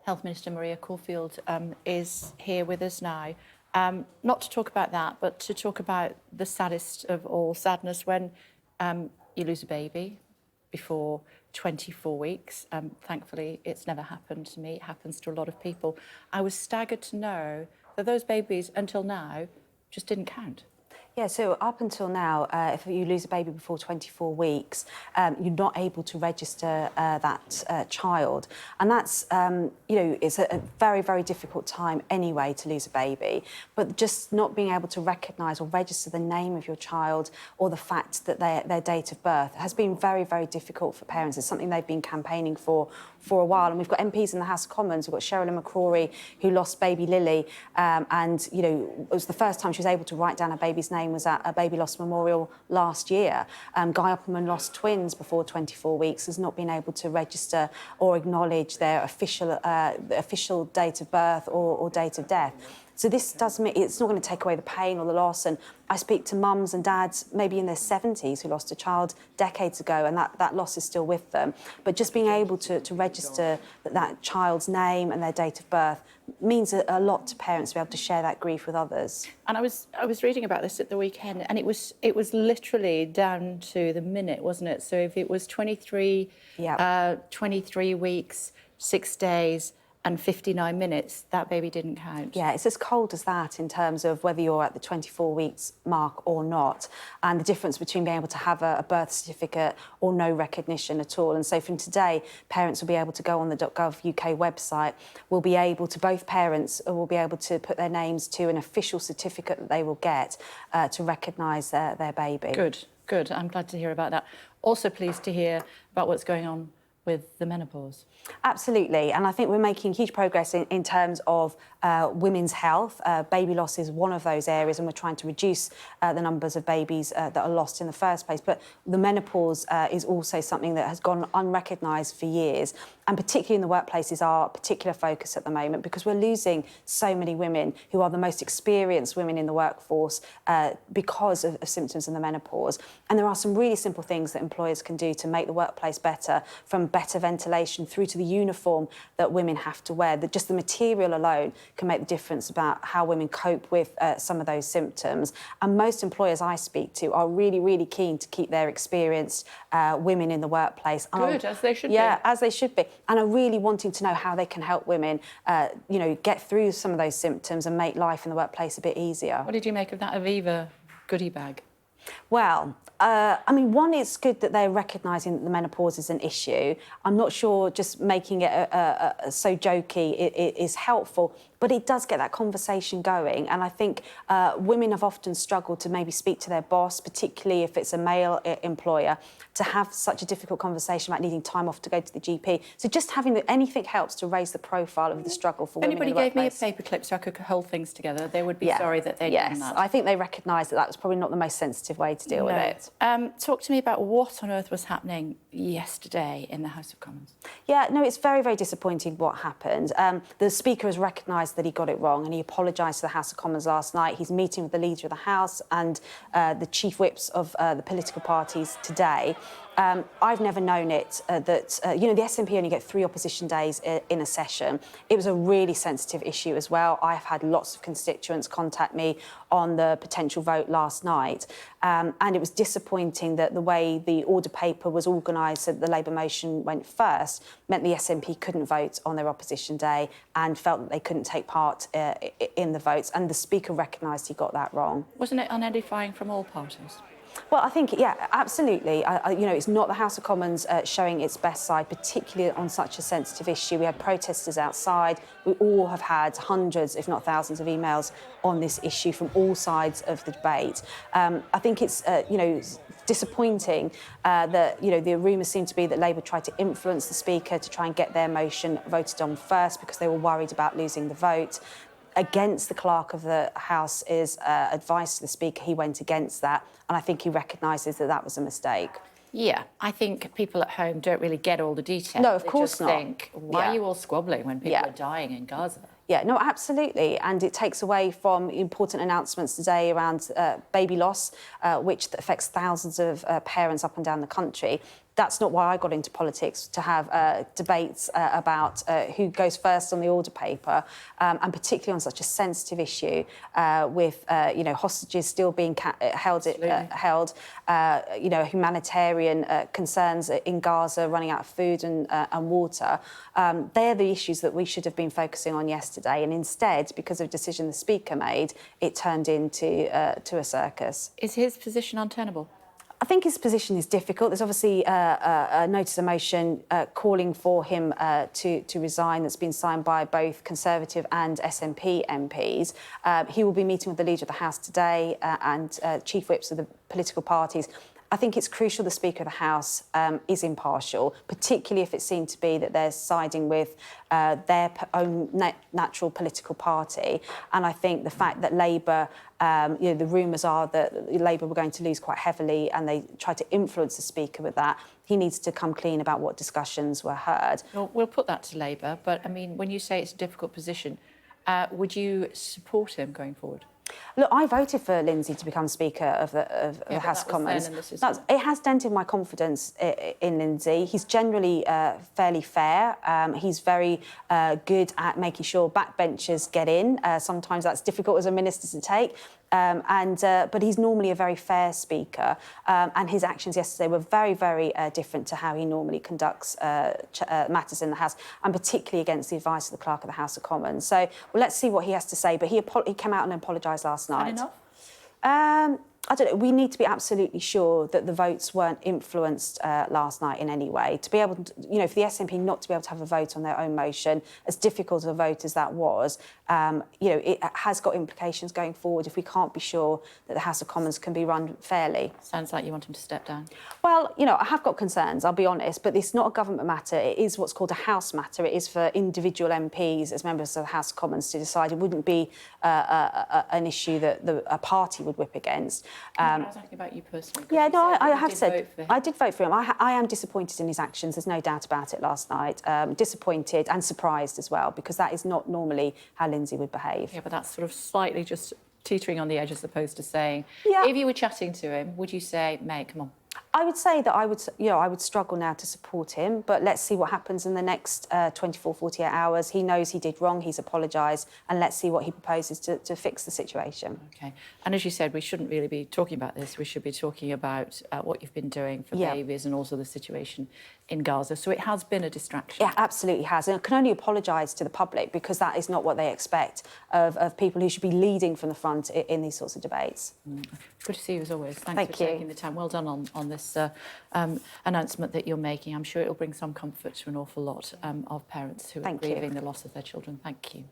Health Minister Maria Caulfield is here with us now. Not to talk about that, but to talk about the saddest of all sadness when you lose a baby before 24 weeks. Thankfully, it's never happened to me. It happens to a lot of people. I was staggered to know that those babies, until now, just didn't count. Yeah, so up until now, if you lose a baby before 24 weeks, you're not able to register that child. And that's, it's a very, very difficult time anyway to lose a baby. But just not being able to recognise or register the name of your child or the fact that their date of birth has been very, very difficult for parents. It's something they've been campaigning for a while. And we've got MPs in the House of Commons. We've got Sherilyn McCrory, who lost baby Lily. It was the first time she was able to write down her baby's name was at a baby loss memorial last year. Guy Opperman lost twins before 24 weeks, has not been able to register or acknowledge their official date of birth or date of death. So this does mean it's not going to take away the pain or the loss. And I speak to mums and dads, maybe in their 70s, who lost a child decades ago, and that loss is still with them. But just being able to register that child's name and their date of birth means a lot to parents to be able to share that grief with others. And I was reading about this at the weekend, and it was literally down to the minute, wasn't it? So if it was 23 weeks, 6 days, and 59 minutes, that baby didn't count. Yeah, it's as cold as that in terms of whether you're at the 24 weeks mark or not, and the difference between being able to have a birth certificate or no recognition at all. And so from today, parents will be able to go on the .gov UK website, both parents will be able to put their names to an official certificate that they will get to recognise their baby. Good. I'm glad to hear about that. Also pleased to hear about what's going on with the menopause. Absolutely, and I think we're making huge progress in terms of women's health. Baby loss is one of those areas, and we're trying to reduce the numbers of babies that are lost in the first place. But the menopause is also something that has gone unrecognised for years, and particularly in the workplace is our particular focus at the moment, because we're losing so many women who are the most experienced women in the workforce because of symptoms in the menopause. And there are some really simple things that employers can do to make the workplace better, from better ventilation through to the uniform that women have to wear. Just the material alone can make the difference about how women cope with some of those symptoms. And most employers I speak to are really, really keen to keep their experienced women in the workplace. Good, as they should be. Yeah, as they should be. And are really wanting to know how they can help women, get through some of those symptoms and make life in the workplace a bit easier. What did you make of that Aviva goodie bag? Well, one, it's good that they're recognising that the menopause is an issue. I'm not sure just making it so jokey is helpful, but it does get that conversation going. And I think women have often struggled to maybe speak to their boss, particularly if it's a male employer, to have such a difficult conversation about needing time off to go to the GP. So just having anything helps to raise the profile of the struggle for women in the workplace. Anybody gave me a paperclip so I could hold things together, they would be sorry that they'd done that. I think they recognise that was probably not the most sensitive way to deal with it. Talk to me about what on earth was happening yesterday in the House of Commons. Yeah, no, it's very, very disappointing what happened. The Speaker has recognised that he got it wrong, and he apologised to the House of Commons last night. He's meeting with the Leader of the House and the Chief Whips of the political parties today. I've never known it the SNP only get 3 opposition days in a session. It was a really sensitive issue as well. I've had lots of constituents contact me on the potential vote last night, and it was disappointing that the way the order paper was organised, so that the Labour motion went first, meant the SNP couldn't vote on their opposition day and felt that they couldn't take part in the votes, and the Speaker recognised he got that wrong. Wasn't it unedifying from all parties? Well, I think, yeah, absolutely. It's not the House of Commons showing its best side, particularly on such a sensitive issue. We had protesters outside. We all have had hundreds, if not thousands, of emails on this issue from all sides of the debate. I think it's, disappointing that, the rumours seem to be that Labour tried to influence the Speaker to try and get their motion voted on first because they were worried about losing the vote. Against the clerk of the House is advice to the Speaker. He went against that, and I think he recognises that was a mistake. Yeah, I think people at home don't really get all the details. No, of course not. They just think, why are you all squabbling when people are dying in Gaza? Yeah, no, absolutely. And it takes away from important announcements today around baby loss, which affects thousands of parents up and down the country. That's not why I got into politics, to have debates about who goes first on the order paper, and particularly on such a sensitive issue with hostages still being held, humanitarian concerns in Gaza, running out of food and water. They're the issues that we should have been focusing on yesterday, and instead, because of a decision the Speaker made, it turned into a circus. Is his position untenable? I think his position is difficult. There's obviously a notice of motion calling for him to resign that's been signed by both Conservative and SNP MPs. He will be meeting with the Leader of the House today and chief whips of the political parties. I think it's crucial the Speaker of the House is impartial, particularly if it seemed to be that they're siding with their own natural political party. And I think the fact that Labour, the rumours are that Labour were going to lose quite heavily and they tried to influence the Speaker with that, he needs to come clean about what discussions were heard. Well, we'll put that to Labour, but, I mean, when you say it's a difficult position, would you support him going forward? Look, I voted for Lindsay to become Speaker of the House of Commons. It has dented my confidence in Lindsay. He's generally fairly fair. He's very good at making sure backbenchers get in. Sometimes that's difficult as a minister to take. But he's normally a very fair speaker, and his actions yesterday were very, very different to how he normally conducts matters in the House, and particularly against the advice of the Clerk of the House of Commons. So, well, let's see what he has to say. But he came out and apologised last night. Enough? I don't know. We need to be absolutely sure that the votes weren't influenced last night in any way. To be able to, for the SNP not to be able to have a vote on their own motion, as difficult a vote as that was, it has got implications going forward if we can't be sure that the House of Commons can be run fairly. Sounds like you want him to step down. Well, I have got concerns, I'll be honest, but it's not a government matter. It is what's called a House matter. It is for individual MPs as members of the House of Commons to decide. It wouldn't be an issue that a party would whip against. I was asking about you personally. Yeah, no, I have said I did vote for him. I am disappointed in his actions. There's no doubt about it last night. Disappointed and surprised as well, because that is not normally how Lindsay would behave. Yeah, but that's sort of slightly just teetering on the edge as opposed to saying, yeah. If you were chatting to him, would you say, mate, come on? I would say that I would struggle now to support him, but let's see what happens in the next 24, 48 hours. He knows he did wrong, he's apologised, and let's see what he proposes to fix the situation. OK. And as you said, we shouldn't really be talking about this. We should be talking about what you've been doing for babies and also the situation in Gaza. So it has been a distraction. It absolutely has. And I can only apologise to the public, because that is not what they expect of people who should be leading from the front in these sorts of debates. Good to see you as always. Thanks for taking the time. Well done on this announcement that you're making. I'm sure it'll bring some comfort to an awful lot of parents who are grieving the loss of their children. Thank you.